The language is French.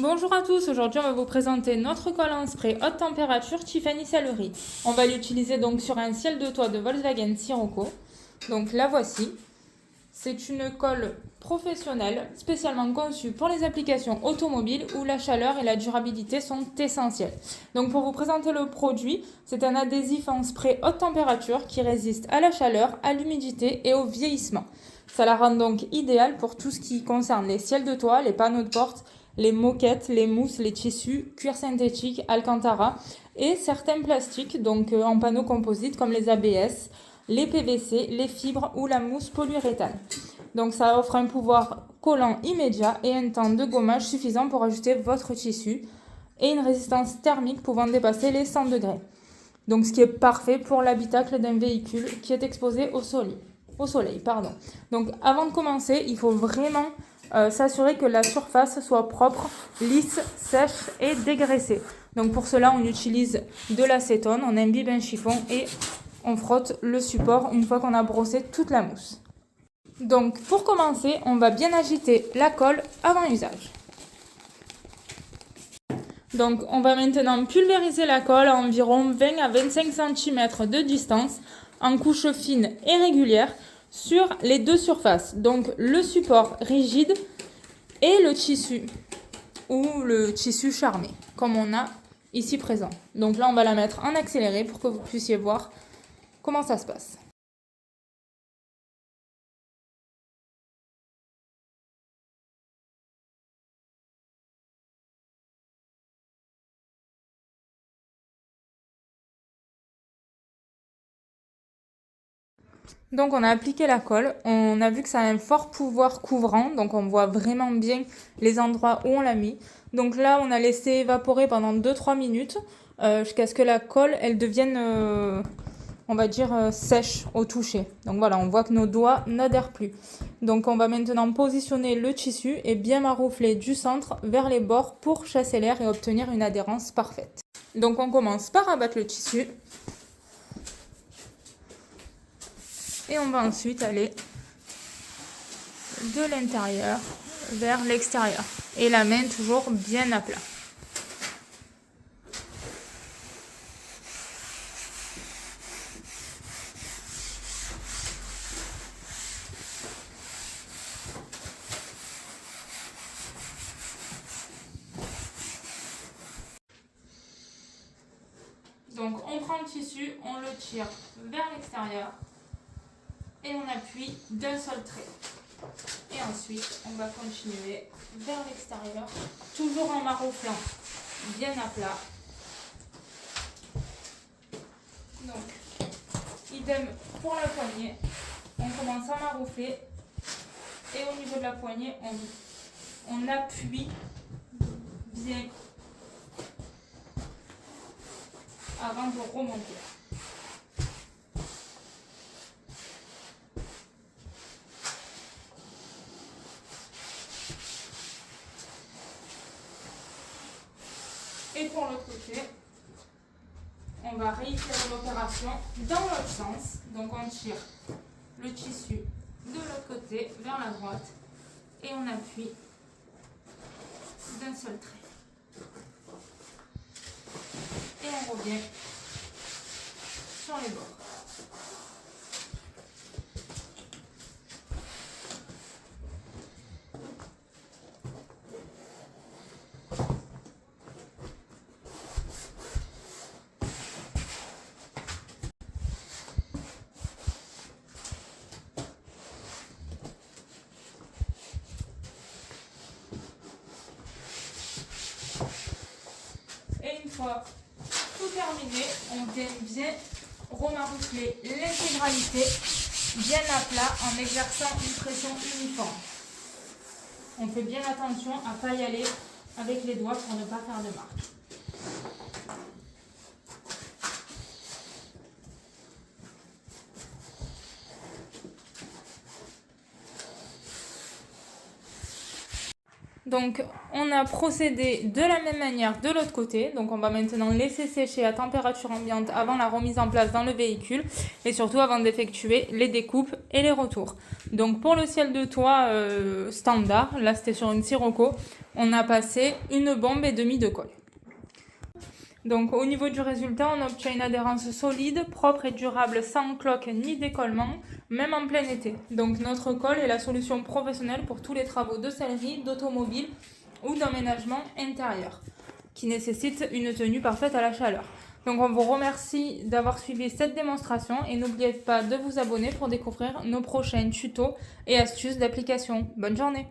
Bonjour à tous, aujourd'hui on va vous présenter notre colle en spray haute température Tiffany Sellerie. On va l'utiliser donc sur un ciel de toit de Volkswagen Sirocco. Donc la voici. C'est une colle professionnelle spécialement conçue pour les applications automobiles où la chaleur et la durabilité sont essentielles. Donc pour vous présenter le produit, c'est un adhésif en spray haute température qui résiste à la chaleur, à l'humidité et au vieillissement. Ça la rend donc idéale pour tout ce qui concerne les ciels de toit, les panneaux de porte, les moquettes, les mousses, les tissus, cuir synthétique, alcantara et certains plastiques, donc en panneaux composites comme les ABS, les PVC, les fibres ou la mousse polyuréthane. Donc ça offre un pouvoir collant immédiat et un temps de gommage suffisant pour ajouter votre tissu et une résistance thermique pouvant dépasser les 100 degrés. Donc ce qui est parfait pour l'habitacle d'un véhicule qui est exposé au soleil. Donc avant de commencer, il faut vraiment s'assurer que la surface soit propre, lisse, sèche et dégraissée. Donc pour cela, on utilise de l'acétone, on imbibe un chiffon et on frotte le support une fois qu'on a brossé toute la mousse. Donc pour commencer, on va bien agiter la colle avant usage. Donc on va maintenant pulvériser la colle à environ 20 à 25 cm de distance en couche fine et régulière sur les deux surfaces. Donc le support rigide et le tissu ou le tissu charmé comme on a ici présent. Donc là on va la mettre en accéléré pour que vous puissiez voir comment ça se passe. Donc on a appliqué la colle, on a vu que ça a un fort pouvoir couvrant, donc on voit vraiment bien les endroits où on l'a mis. Donc là on a laissé évaporer pendant 2-3 minutes jusqu'à ce que la colle elle devienne, on va dire, sèche au toucher. Donc voilà, on voit que nos doigts n'adhèrent plus. Donc on va maintenant positionner le tissu et bien maroufler du centre vers les bords pour chasser l'air et obtenir une adhérence parfaite. Donc on commence par abattre le tissu. Et on va ensuite aller de l'intérieur vers l'extérieur. Et la main toujours bien à plat. Donc on prend le tissu, on le tire vers l'extérieur et on appuie d'un seul trait. Et ensuite, on va continuer vers l'extérieur, toujours en marouflant bien à plat. Donc, idem pour la poignée, on commence à maroufler et au niveau de la poignée, on appuie bien avant de remonter. Et pour l'autre côté, on va réitérer l'opération dans l'autre sens. Donc on tire le tissu de l'autre côté vers la droite et on appuie d'un seul trait. Et on revient sur les bords. Et une fois tout terminé, on vient bien remaroufler l'intégralité bien à plat en exerçant une pression uniforme. On fait bien attention à ne pas y aller avec les doigts pour ne pas faire de marque. Donc, on a procédé de la même manière de l'autre côté. Donc, on va maintenant laisser sécher à température ambiante avant la remise en place dans le véhicule et surtout avant d'effectuer les découpes et les retours. Donc, pour le ciel de toit standard, là c'était sur une Sirocco, on a passé une bombe et demie de colle. Donc, au niveau du résultat, on obtient une adhérence solide, propre et durable, sans cloque ni décollement, même en plein été. Donc, notre colle est la solution professionnelle pour tous les travaux de sellerie, d'automobile ou d'aménagement intérieur, qui nécessitent une tenue parfaite à la chaleur. Donc, on vous remercie d'avoir suivi cette démonstration et n'oubliez pas de vous abonner pour découvrir nos prochains tutos et astuces d'application. Bonne journée!